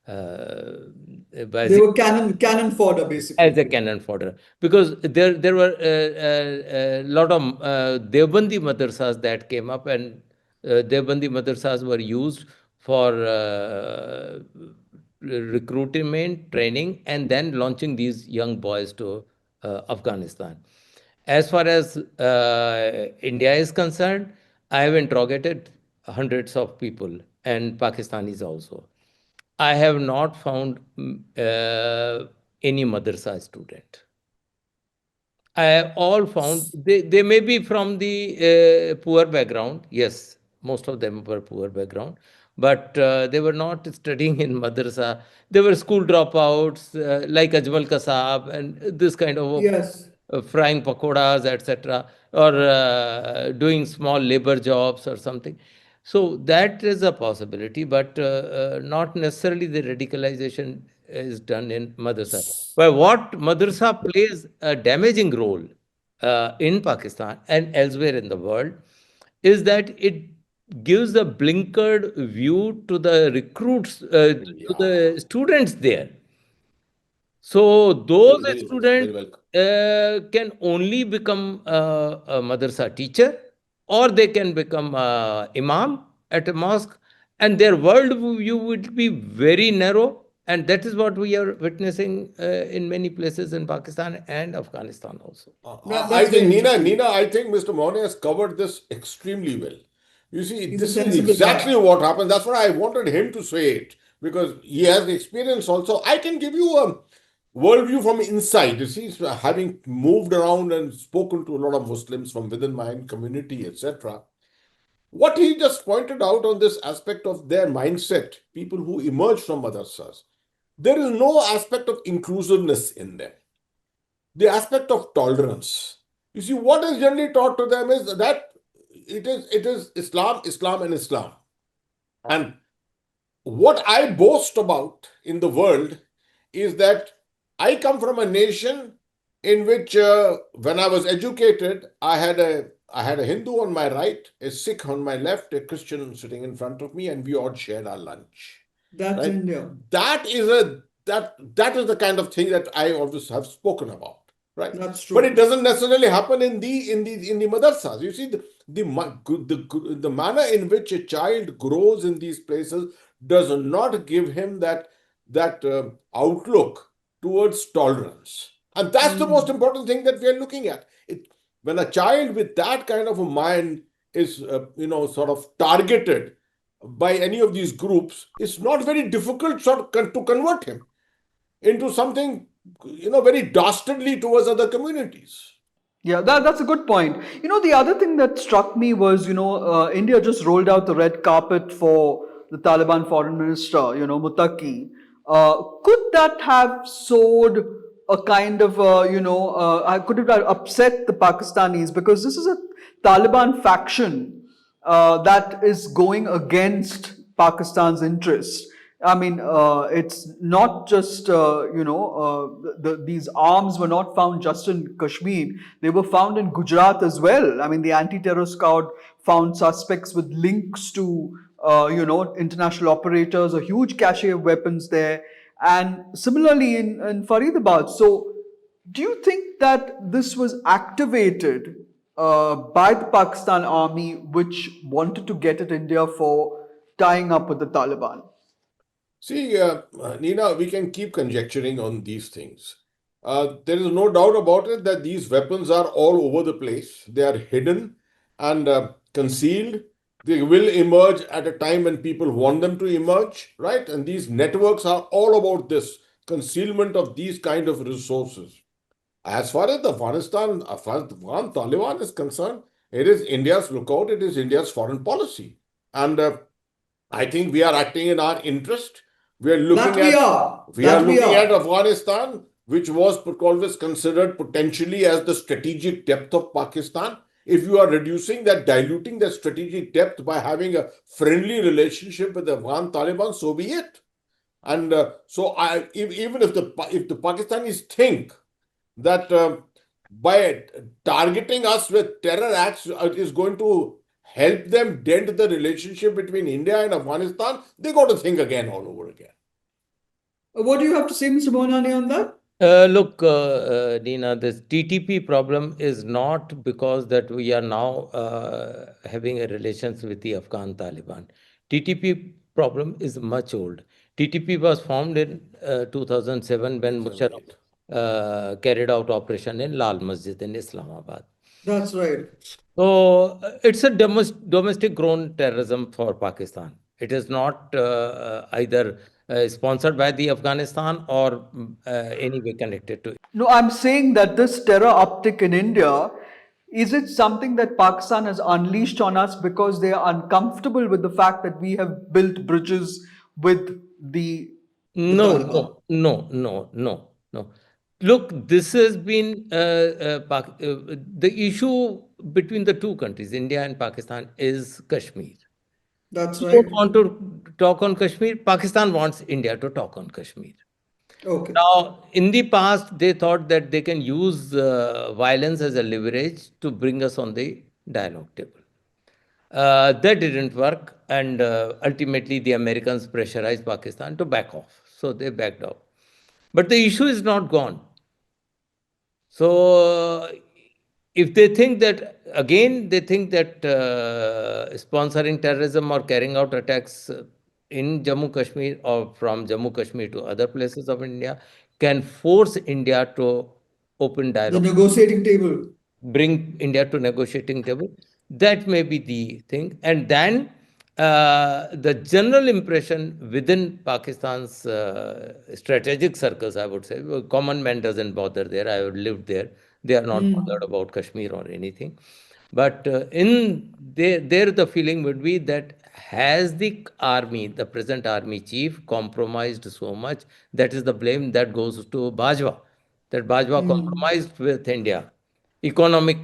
They were cannon fodder as basically. a cannon fodder, because there were a lot of Devbandi madrasas that came up, and Devbandi madrasas were used for recruitment, training, and then launching these young boys to Afghanistan. As far as India is concerned, I have interrogated hundreds of people and Pakistanis also. I have not found any madrasa student. I have all found they may be from the poor background. Yes, most of them were poor background, but they were not studying in madrasa. They were school dropouts like Ajmal Kasab and this kind of Yes. frying pakoras, etc., or doing small labor jobs or something. So that is a possibility, but not necessarily the radicalization is done in madrasa. But what madrasa plays a damaging role in Pakistan and elsewhere in the world is that it gives a blinkered view to the recruits, to Yeah. the students there. So those Very students well. can only become a madrasa teacher, or they can become imam at a mosque, and their world view would be very narrow. And that is what we are witnessing in many places in Pakistan and Afghanistan also. I That's think very true. I think Mr. Mohaney has covered this extremely well. You see, He's a this is sensible exactly man. what happened. That's why I wanted him to say it, because he has experience also. I can give you a worldview from inside. You see, having moved around and spoken to a lot of Muslims from within my own community, etc. What he just pointed out on this aspect of their mindset, people who emerge from madrasas, there is no aspect of inclusiveness in them, the aspect of tolerance. You see, what is generally taught to them is that it is Islam, Islam, and Islam. And what I boast about in the world is that I come from a nation in which, when I was educated, I had a Hindu on my right, a Sikh on my left, a Christian sitting in front of me, and we all shared our lunch. That's Right? India. That is the kind of thing that I always have spoken about. Right? That's But it true. doesn't necessarily happen in the madrasas. You see, the manner in which a child grows in these places does not give him that outlook towards tolerance, and that's the most Hmm. important thing that we are looking at. When a child with that kind of a mind is sort of targeted by any of these groups, it's not very difficult to convert him into something very dastardly towards other communities. Yeah, that's a good point. The other thing that struck me was, India just rolled out the red carpet for the Taliban foreign minister, Mutaki. Could that have sowed a kind of, could it have upset the Pakistanis? Because this is a Taliban faction that is going against Pakistan's interests. I mean, it's not just these arms were not found just in Kashmir; they were found in Gujarat as well. I mean, the anti-terror squad found suspects with links to international operators, a huge cache of weapons there, and similarly in Faridabad. So, do you think that this was activated by the Pakistan army, which wanted to get at India for tying up with the Taliban? See, Nina, we can keep conjecturing on these things. There is no doubt about it that these weapons are all over the place. They are hidden and concealed. They will emerge at a time when people want them to emerge, right? And these networks are all about this. concealment of these kind of resources. As far as as far as the Afghan Taliban is concerned, it is India's lookout, it is India's foreign policy. And I think we are acting in our interest. We are looking That we at are. we are That we looking at are. Afghanistan, which was always considered potentially as the strategic depth of Pakistan. If you are reducing that, diluting that strategic depth by having a friendly relationship with the Afghan Taliban, so be it. And even if the Pakistanis think that by targeting us with terror acts is going to help them dent the relationship between India and Afghanistan, they got to think again all over again. What do you have to say, Mr. Mohananey, on that? Look, Neena, this TTP problem is not because that we are now having a relations with the Afghan Taliban. TTP problem is much old. TTP was formed in 2007 when Musharraf carried out operation in Lal Masjid in Islamabad. That's right. So it's a domestic grown terrorism for Pakistan. It is not either sponsored by the Afghanistan or anyway connected to it. No, I'm saying that this terror uptick in India, is it something that Pakistan has unleashed on us because they are uncomfortable with the fact that we have built bridges with the No, Taliban. no. Look, this has been the issue between the two countries, India and Pakistan, is Kashmir. That's We don't right. want to talk on Kashmir. Pakistan wants India to talk on Kashmir. Okay. Now, in the past, they thought that they can use violence as a leverage to bring us on the dialogue table. That didn't work, and ultimately, the Americans pressurized Pakistan to back off. So they backed off. But the issue is not gone. So if they think that, again, they think that sponsoring terrorism or carrying out attacks in Jammu Kashmir or from Jammu Kashmir to other places of India can force India to open The dialogue, negotiating table. bring India to negotiating table. That may be the thing. And then the general impression within Pakistan's strategic circles, I would say, well, common man doesn't bother there. I have lived there. They are not bothered about Kashmir or anything. But in there, the feeling would be that has the army, the present army chief, compromised so much, that is the blame that goes to Bajwa, that Bajwa compromised with India. Economic,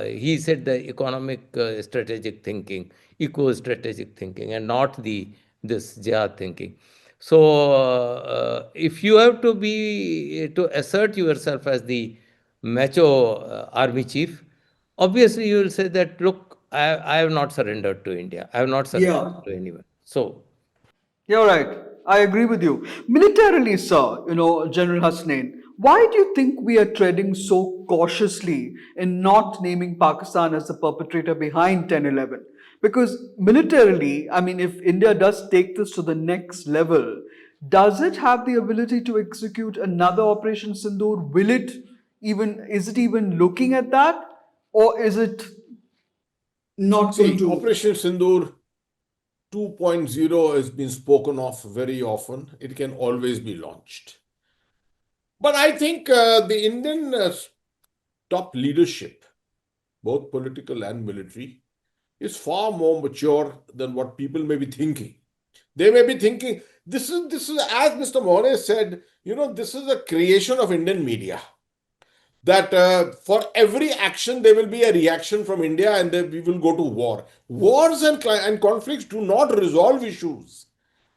he said the economic strategic thinking, eco-strategic thinking, and not the this jihad thinking. So, if you have to be to assert yourself as the macho army chief, obviously you will say that look, I have not surrendered to India. I have not surrendered Yeah. to anyone. So You're right. I agree with you. Militarily, sir, General Hasnain, why do you think we are treading so cautiously in not naming Pakistan as the perpetrator behind 10/11? Because militarily, I mean, if India does take this to the next level, does it have the ability to execute another Operation Sindoor? Is it even looking at that? Or is it Not going See, to. Operation Sindoor 2.0 has been spoken of very often. It can always be launched. But I think the Indian top leadership, both political and military, is far more mature than what people may be thinking. They may be thinking this is as Mr. Mohaney said, this is a creation of Indian media. That for every action there will be a reaction from India and then we will go to war. Wars and conflicts do not resolve issues,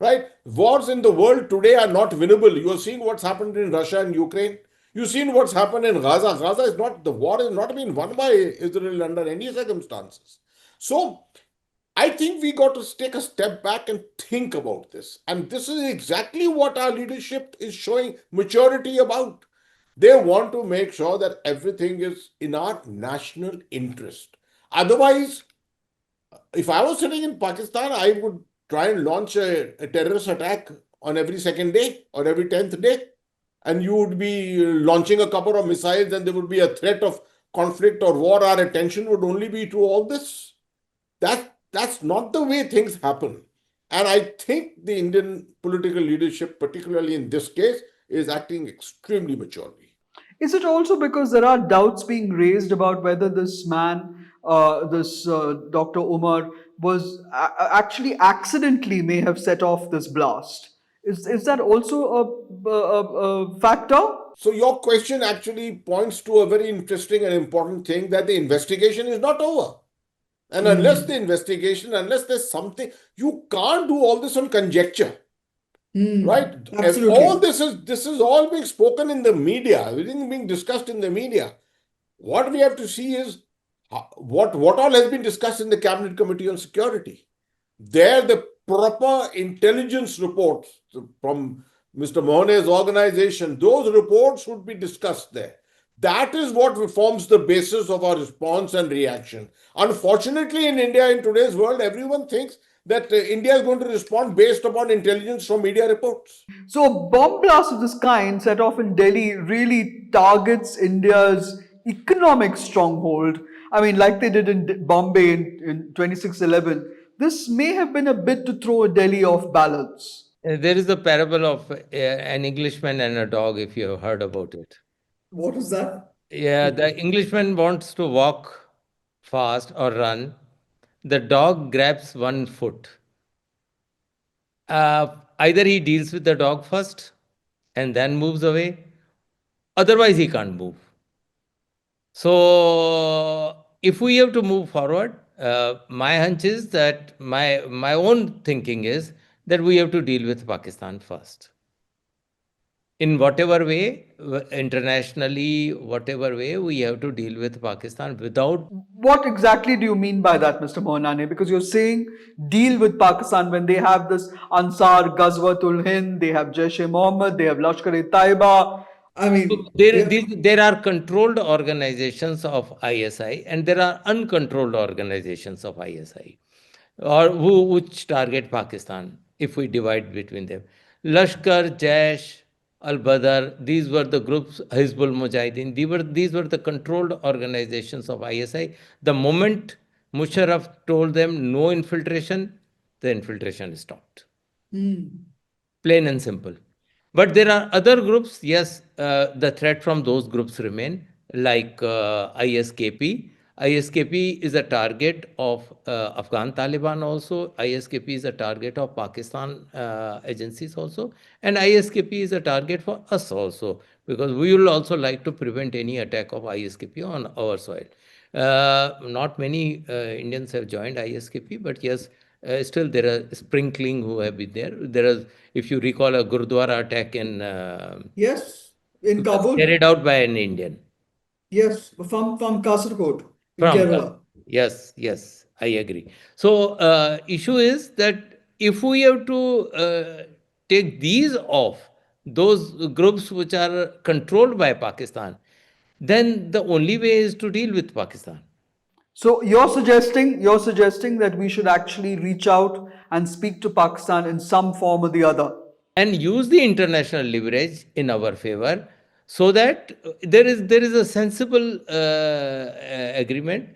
right? Wars in the world today are not winnable. You are seeing what's happened in Russia and Ukraine. You've seen what's happened in Gaza. The war is not being won by Israel under any circumstances. So I think we got to take a step back and think about this. And this is exactly what our leadership is showing maturity about. They want to make sure that everything is in our national interest. Otherwise, if I was sitting in Pakistan, I would try and launch a terrorist attack on every second day or every 10th day. And you would be launching a couple of missiles, and there would be a threat of conflict or war. Our attention would only be to all this. That's not the way things happen. And I think the Indian political leadership, particularly in this case, is acting extremely maturely. Is it also because there are doubts being raised about whether this man, this Dr. Umar, was actually accidentally may have set off this blast? Is that also a factor? So your question actually points to a very interesting and important thing, that the investigation is not over. And unless the investigation, unless there's something, you can't do all this on conjecture. Right? And all Absolutely. this is all being spoken in the media, everything being discussed in the media. What we have to see is what all has been discussed in the Cabinet Committee on Security. There, the proper intelligence reports from Mr. Mohaney's organization, those reports would be discussed there. That is what forms the basis of our response and reaction. Unfortunately, in India, in today's world, everyone thinks that India is going to respond based upon intelligence from media reports. So, a bomb blast of this kind set off in Delhi really targets India's economic stronghold. I mean, like they did in Bombay in 2611. This may have been a bit to throw Delhi off balance. There is a parable of an Englishman and a dog, if you have heard about it. What is that? Yeah, the Englishman wants to walk fast or run. The dog grabs one foot. Either he deals with the dog first and then moves away, otherwise, he can't move. So, if we have to move forward, my hunch is that my own thinking is that we have to deal with Pakistan first. In whatever way, internationally, whatever way, we have to deal with Pakistan without. What exactly do you mean by that, Mr. Mohananey? Because you're saying deal with Pakistan when they have this Ansar, Ghazwatul Hind, they have Jaish-e-Mohammed, they have Lashkar-e-Taiba. I mean, There are controlled organizations of ISI and there are uncontrolled organizations of ISI, or which target Pakistan if we divide between them. Lashkar, Jaish, Al Badr, these were the groups, Hizbul Mujahideen, these were the controlled organizations of ISI. The moment Musharraf told them no infiltration, the infiltration stopped. Plain and simple. But there are other groups, yes, the threat from those groups remain, like ISKP. ISKP is a target of Afghan Taliban also. ISKP is a target of Pakistan agencies also. And ISKP is a target for us also, because we will also like to prevent any attack of ISKP on our soil. Not many Indians have joined ISKP, but yes, still there are sprinkling who have been there. There is, if you recall, a Gurdwara attack in yes, in was Kabul. carried out by an Indian Yes, from Kasaragod in from Kerala. yes, yes, I agree. So issue is that if we have to take these off, those groups which are controlled by Pakistan, then the only way is to deal with Pakistan. So you're suggesting that we should actually reach out and speak to Pakistan in some form or the other. And use the international leverage in our favor, so that there is a sensible agreement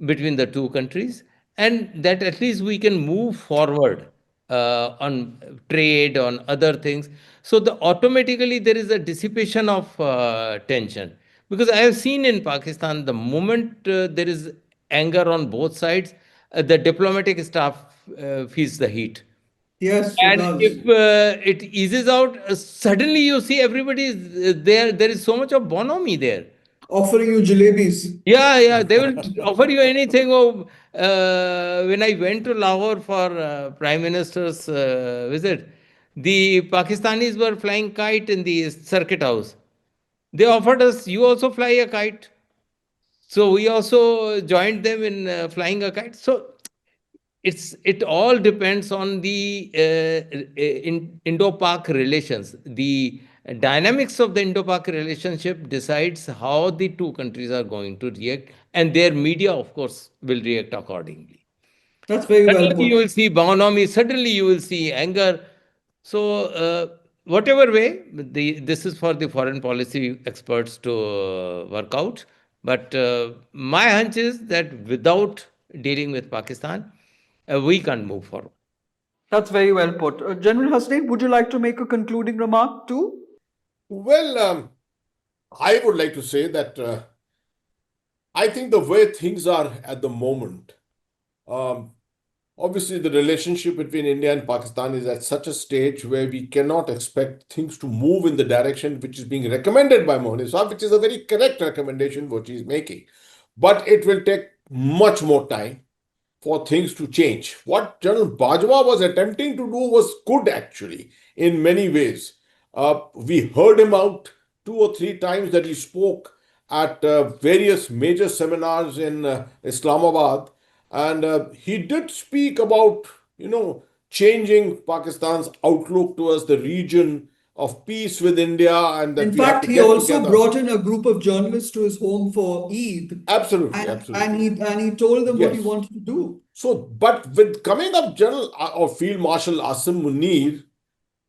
between the two countries, and that at least we can move forward on trade, on other things, so automatically there is a dissipation of tension. Because I have seen in Pakistan, the moment there is anger on both sides, the diplomatic staff feels the heat. Yes, it And does. if it eases out, suddenly you see everybody is there. There is so much of bonhomie there. Offering you jalebis. Yeah, yeah, they will offer you anything. Oh, when I went to Lahore for Prime Minister's visit, the Pakistanis were flying kite in the circuit house. They offered us, you also fly a kite. So we also joined them in flying a kite. So it all depends on the Indo-Pak relations. The dynamics of the Indo-Pak relationship decides how the two countries are going to react, and their media, of course, will react accordingly. That's very well Suddenly you put. will see bonhomie, suddenly you will see anger. So, whatever way, this is for the foreign policy experts to work out. But my hunch is that without dealing with Pakistan, we can't move forward. That's very well put. General Hasnain, would you like to make a concluding remark too? Well, I would like to say that I think the way things are at the moment, um, obviously the relationship between India and Pakistan is at such a stage where we cannot expect things to move in the direction which is being recommended by Mohanty, which is a very correct recommendation what he is making. But it will take much more time for things to change. What General Bajwa was attempting to do was good, actually, in many ways. We heard him out 2 or 3 times that he spoke at various major seminars in Islamabad, and he did speak about, changing Pakistan's outlook towards the region of peace with India, and that In we have fact, to he get also together. brought in a group of journalists to his home for Eid, Absolutely, and absolutely. he told them what he Yes. wanted to do. So, but with coming up General or Field Marshal Asim Munir,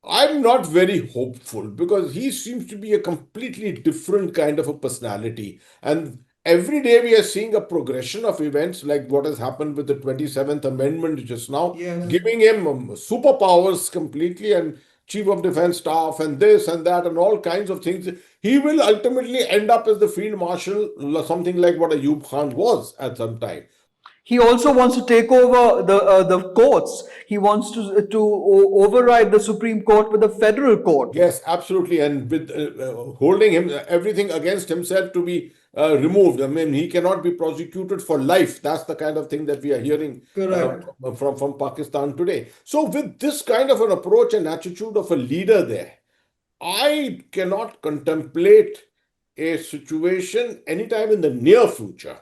I'm not very hopeful because he seems to be a completely different kind of a personality. And every day we are seeing a progression of events like what has happened with the 27th Amendment just now, Yes, giving him superpowers completely and Chief of Defense Staff and this and that and all kinds of things. He will ultimately end up as the Field Marshal, something like what Ayub Khan was at some time. He also wants to take over the courts. He wants to override the Supreme Court with the federal court. Yes, absolutely. And with holding him everything against himself to be removed. I mean, he cannot be prosecuted for life. That's the kind of thing that we are hearing correct. from Pakistan today. So, with this kind of an approach and attitude of a leader there, I cannot contemplate a situation anytime in the near future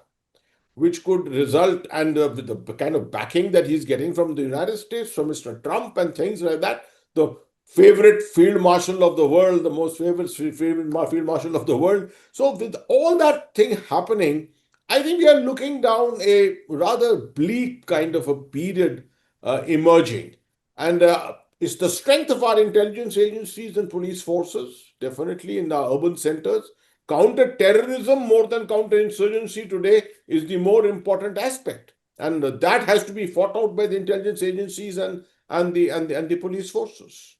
which could result, and with the kind of backing that he's getting from the United States, from Mr. Trump and things like that, the favorite field marshal of the world, the most favorite field marshal of the world. So, with all that thing happening, I think we are looking down a rather bleak kind of a period emerging. And it's the strength of our intelligence agencies and police forces, definitely in our urban centers. Counter terrorism more than counter insurgency today is the more important aspect, and that has to be fought out by the intelligence agencies and the police forces.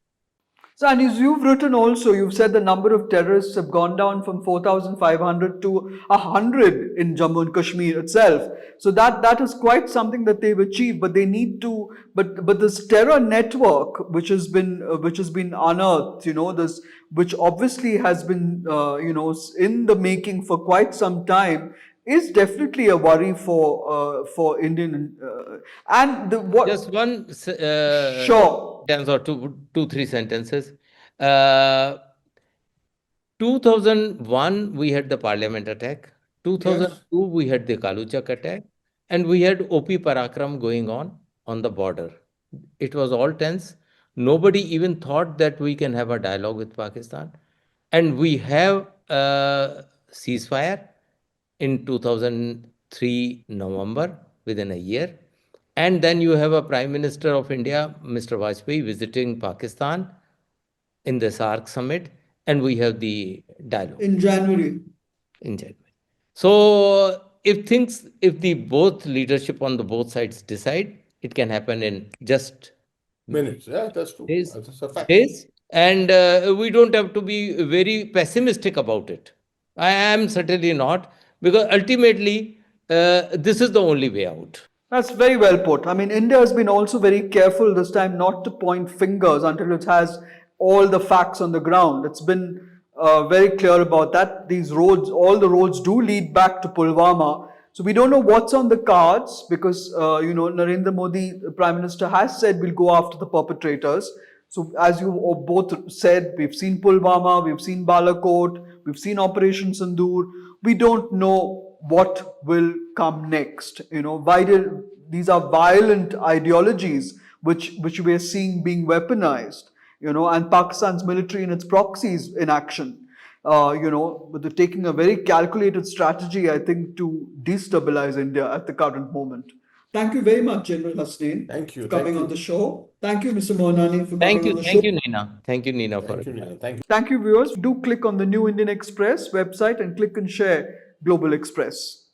So, and as you've written also, you've said the number of terrorists have gone down from 4,500 to 100 in Jammu and Kashmir itself. So that is quite something that they've achieved. But they need to, but this terror network which has been unearthed, this which obviously has been in the making for quite some time, is definitely a worry for Indian and the Just what. one Sure. sentence or two, three sentences. Uh, 2001, we had the parliament attack. Yes. 2002, we had the Kaluchak attack. And we had OP Parakram going on the border. It was all tense. Nobody even thought that we can have a dialogue with Pakistan. And we have a ceasefire in 2003 November, within a year. And then you have a Prime Minister of India, Mr. Vajpayee, visiting Pakistan in the SARC summit, and we have the dialogue In January. in January. So if the both leadership on the both sides decide, it can happen in just Minutes. Yeah, that's true. days, That's a fact. days, and we don't have to be very pessimistic about it. I am certainly not, because ultimately this is the only way out. That's very well put. I mean, India has been also very careful this time not to point fingers until it has all the facts on the ground. It's been very clear about that. These roads, all the roads do lead back to Pulwama. So we don't know what's on the cards because, Narendra Modi, the Prime Minister, has said we'll go after the perpetrators. So as you both said, we've seen Pulwama, we've seen Balakot, we've seen Operation Sindoor. We don't know what will come next. These are violent ideologies which we are seeing being weaponized. And Pakistan's military and its proxies in action. But they're taking a very calculated strategy, I think, to destabilize India at the current moment. Thank you very much, General Hasnain, Thank you. for Thank coming on you. the show. Thank you, Mr. Mohananey, for Thank coming you, on the show. thank you, Neena. Thank you, Neena, for Thank you, Neena. Thank you. Thank you, viewers. Do click on the New Indian Express website and click and share Global Express.